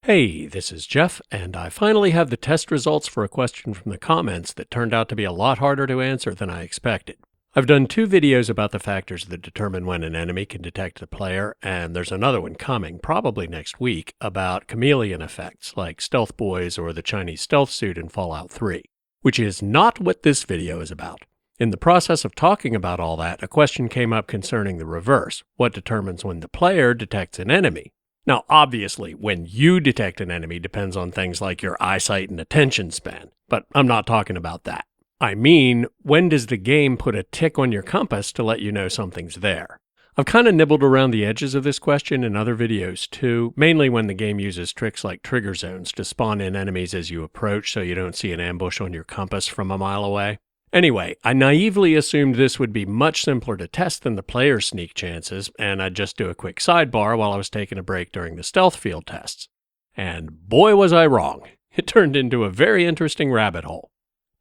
Hey, this is Jeff, and I finally have the test results for a question from the comments that turned out to be a lot harder to answer than I expected. I've done 2 videos about the factors that determine when an enemy can detect the player, and there's another one coming, probably next week, about chameleon effects like stealth boys or the Chinese stealth suit in Fallout 3, which is not what this video is about. In the process of talking about all that, a question came up concerning the reverse, what determines when the player detects an enemy. Now, obviously, when you detect an enemy depends on things like your eyesight and attention span, but I'm not talking about that. I mean, when does the game put a tick on your compass to let you know something's there? I've kind of nibbled around the edges of this question in other videos too, mainly when the game uses tricks like trigger zones to spawn in enemies as you approach so you don't see an ambush on your compass from a mile away. Anyway, I naively assumed this would be much simpler to test than the player's sneak chances, and I'd just do a quick sidebar while I was taking a break during the stealth field tests. And boy was I wrong. It turned into a very interesting rabbit hole.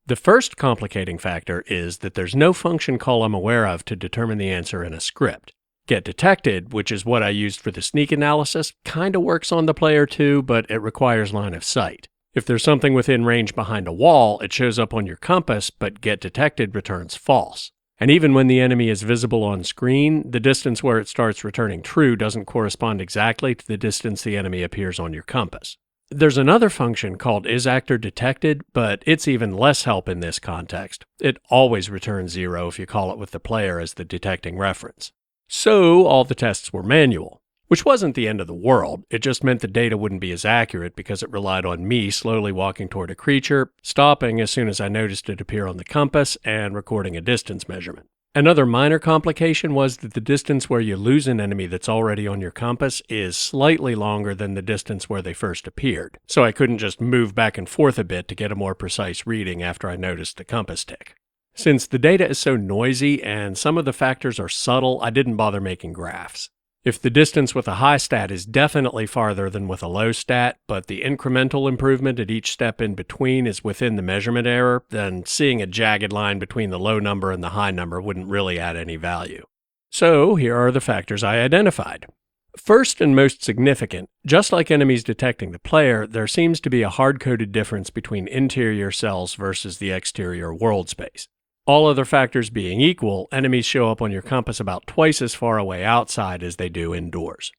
The first complicating factor is that there's no function call I'm aware of to determine the answer in a script. Get detected, which is what I used for the sneak analysis, kinda works on the player too, but it requires line of sight. If there's something within range behind a wall, it shows up on your compass, but get detected returns false. And even when the enemy is visible on screen, the distance where it starts returning true doesn't correspond exactly to the distance the enemy appears on your compass. There's another function called isActorDetected, but it's even less help in this context. It always returns 0 if you call it with the player as the detecting reference. So all the tests were manual. Which wasn't the end of the world, it just meant the data wouldn't be as accurate because it relied on me slowly walking toward a creature, stopping as soon as I noticed it appear on the compass, and recording a distance measurement. Another minor complication was that the distance where you lose an enemy that's already on your compass is slightly longer than the distance where they first appeared, so I couldn't just move back and forth a bit to get a more precise reading after I noticed the compass tick. Since the data is so noisy and some of the factors are subtle, I didn't bother making graphs. If the distance with a high stat is definitely farther than with a low stat, but the incremental improvement at each step in between is within the measurement error, then seeing a jagged line between the low number and the high number wouldn't really add any value. So here are the factors I identified. First and most significant, just like enemies detecting the player, there seems to be a hard-coded difference between interior cells versus the exterior world space. All other factors being equal, enemies show up on your compass about twice as far away outside as they do indoors.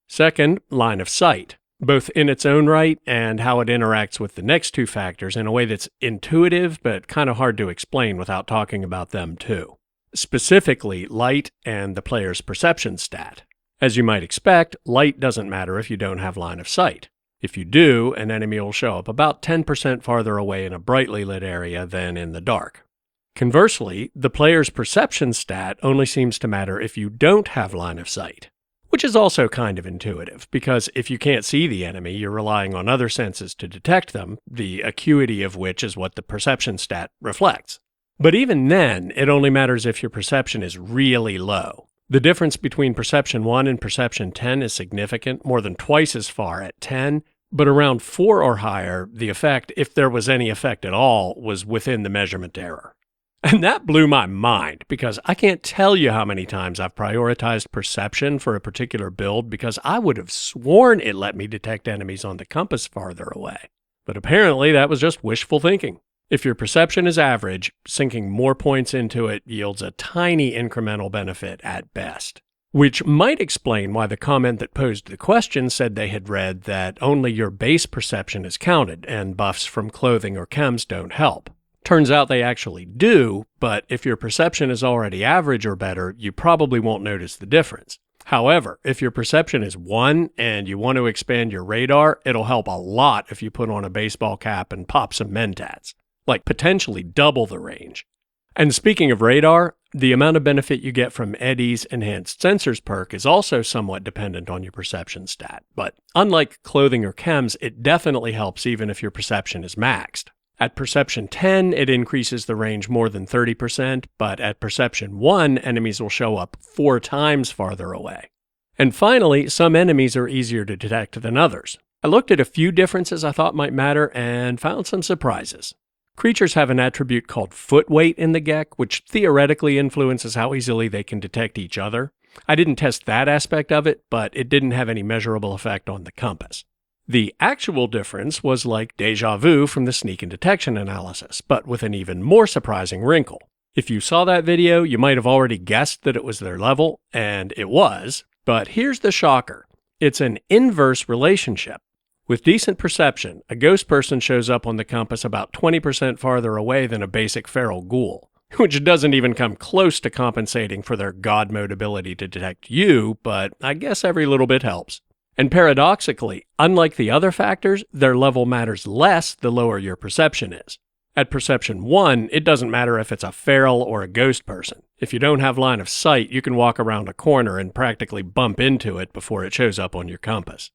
Second, line of sight, both in its own right and how it interacts with the next 2 factors in a way that's intuitive but kind of hard to explain without talking about them too. Specifically, light and the player's perception stat. As you might expect, light doesn't matter if you don't have line of sight. If you do, an enemy will show up about 10% farther away in a brightly lit area than in the dark. Conversely, the player's perception stat only seems to matter if you don't have line of sight, which is also kind of intuitive, because if you can't see the enemy, you're relying on other senses to detect them, the acuity of which is what the perception stat reflects. But even then, it only matters if your perception is really low. The difference between perception 1 and perception 10 is significant, more than twice as far at 10, but around 4 or higher, the effect, if there was any effect at all, was within the measurement error. And that blew my mind, because I can't tell you how many times I've prioritized perception for a particular build because I would have sworn it let me detect enemies on the compass farther away. But apparently that was just wishful thinking. If your perception is average, sinking more points into it yields a tiny incremental benefit at best. Which might explain why the comment that posed the question said they had read that only your base perception is counted and buffs from clothing or chems don't help. Turns out they actually do, but if your perception is already average or better, you probably won't notice the difference. However, if your perception is 1 and you want to expand your radar, it'll help a lot if you put on a baseball cap and pop some mentats, like potentially double the range. And speaking of radar, the amount of benefit you get from Eddie's Enhanced Sensors perk is also somewhat dependent on your perception stat, but unlike clothing or chems, it definitely helps even if your perception is maxed. At Perception 10, it increases the range more than 30%, but at Perception 1, enemies will show up 4 times farther away. And finally, some enemies are easier to detect than others. I looked at a few differences I thought might matter and found some surprises. Creatures have an attribute called foot weight in the GEC, which theoretically influences how easily they can detect each other. I didn't test that aspect of it, but it didn't have any measurable effect on the compass. The actual difference was like deja vu from the sneak and detection analysis, but with an even more surprising wrinkle. If you saw that video, you might have already guessed that it was their level, and it was, but here's the shocker. It's an inverse relationship. With decent perception, a ghost person shows up on the compass about 20% farther away than a basic feral ghoul, which doesn't even come close to compensating for their god mode ability to detect you, but I guess every little bit helps. And paradoxically, unlike the other factors, their level matters less the lower your perception is. At perception 1, it doesn't matter if it's a feral or a ghost person. If you don't have line of sight, you can walk around a corner and practically bump into it before it shows up on your compass.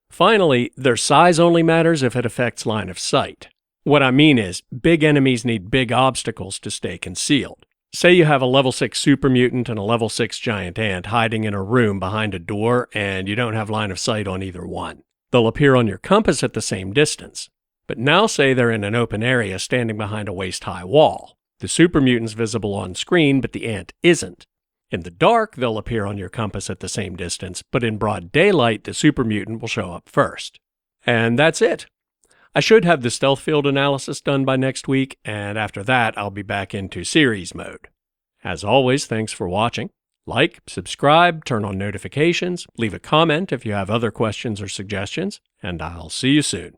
Finally, their size only matters if it affects line of sight. What I mean is, big enemies need big obstacles to stay concealed. Say you have a level 6 super mutant and a level 6 giant ant hiding in a room behind a door, and you don't have line of sight on either one. They'll appear on your compass at the same distance. But now say they're in an open area standing behind a waist-high wall. The super mutant's visible on screen, but the ant isn't. In the dark, they'll appear on your compass at the same distance, but in broad daylight, the super mutant will show up first. And that's it. I should have the stealth field analysis done by next week, and after that, I'll be back into series mode. As always, thanks for watching. Like, subscribe, turn on notifications, leave a comment if you have other questions or suggestions, and I'll see you soon.